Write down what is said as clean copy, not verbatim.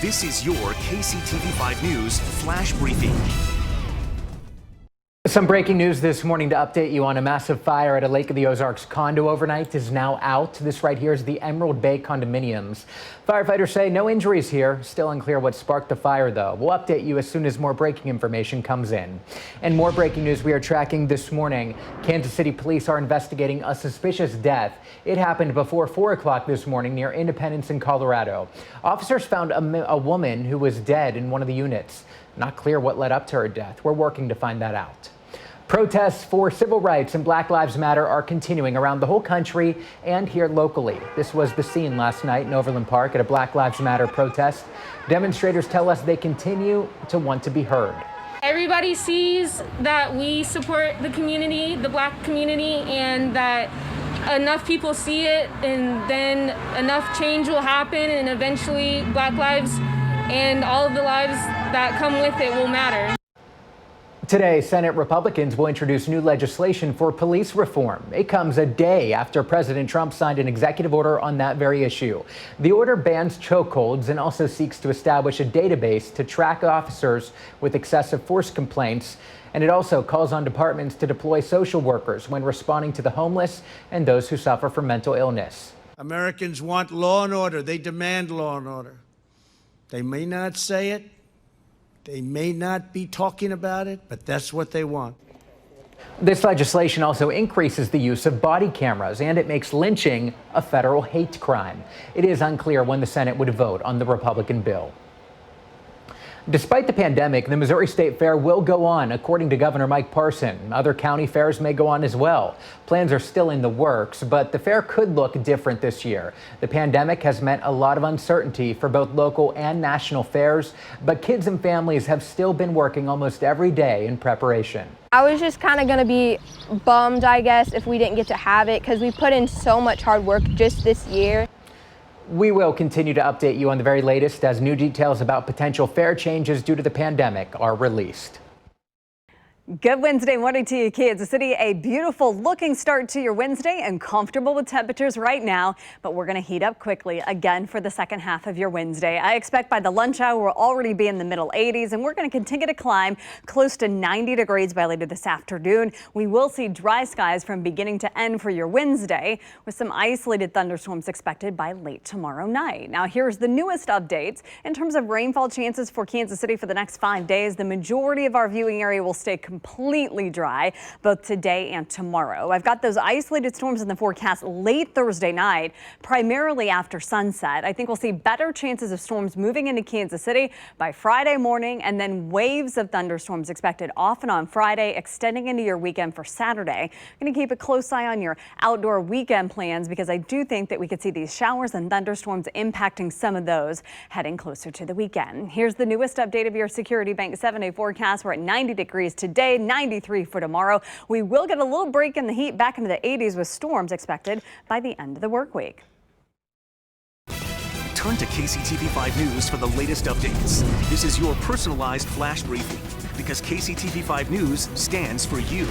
This is your KCTV5 News Flash Briefing. Some breaking news this morning to update you on a massive fire at a Lake of the Ozarks condo overnight is now out. This right here is the Emerald Bay condominiums. Firefighters say no injuries here. Still unclear what sparked the fire, though. We'll update you as soon as more breaking information comes in. And more breaking news we are tracking this morning. Kansas City police are investigating a suspicious death. It happened before 4 o'clock this morning near Independence in Colorado. Officers found a woman who was dead in one of the units. Not clear what led up to her death. We're working to find that out. Protests for civil rights and Black Lives Matter are continuing around the whole country and here locally. This was the scene last night in Overland Park at a Black Lives Matter protest. Demonstrators tell us they continue to want to be heard. Everybody sees that we support the community, the Black community, and that enough people see it, and then enough change will happen, and eventually Black lives and all of the lives that come with it will matter. Today, Senate Republicans will introduce new legislation for police reform. It comes a day after President Trump signed an executive order on that very issue. The order bans chokeholds and also seeks to establish a database to track officers with excessive force complaints. And it also calls on departments to deploy social workers when responding to the homeless and those who suffer from mental illness. Americans want law and order. They demand law and order. They may not say it. They may not be talking about it, but that's what they want. This legislation also increases the use of body cameras, and it makes lynching a federal hate crime. It is unclear when the Senate would vote on the Republican bill. Despite the pandemic, the Missouri State Fair will go on, according to Governor Mike Parson. Other county fairs may go on as well. Plans are still in the works, but the fair could look different this year. The pandemic has meant a lot of uncertainty for both local and national fairs, but kids and families have still been working almost every day in preparation. I was just kind of going to be bummed, I guess, if we didn't get to have it, because we put in so much hard work just this year. We will continue to update you on the very latest as new details about potential fair changes due to the pandemic are released. Good Wednesday morning to you, Kansas City. A beautiful looking start to your Wednesday and comfortable with temperatures right now, but we're going to heat up quickly again for the second half of your Wednesday. I expect by the lunch hour we'll already be in the middle 80s, and we're going to continue to climb close to 90 degrees by later this afternoon. We will see dry skies from beginning to end for your Wednesday, with some isolated thunderstorms expected by late tomorrow night. Now here's the newest updates in terms of rainfall chances for Kansas City for the next 5 days. The majority of our viewing area will stay completely dry both today and tomorrow. I've got those isolated storms in the forecast late Thursday night, primarily after sunset. I think we'll see better chances of storms moving into Kansas City by Friday morning, and then waves of thunderstorms expected off and on Friday, extending into your weekend for Saturday. I'm going to keep a close eye on your outdoor weekend plans, because I do think that we could see these showers and thunderstorms impacting some of those heading closer to the weekend. Here's the newest update of your Security Bank 7-day forecast. We're at 90 degrees today. 93 for tomorrow. We will get a little break in the heat back into the 80s with storms expected by the end of the work week. Turn to KCTV5 News for the latest updates. This is your personalized flash briefing, because KCTV5 News stands for you.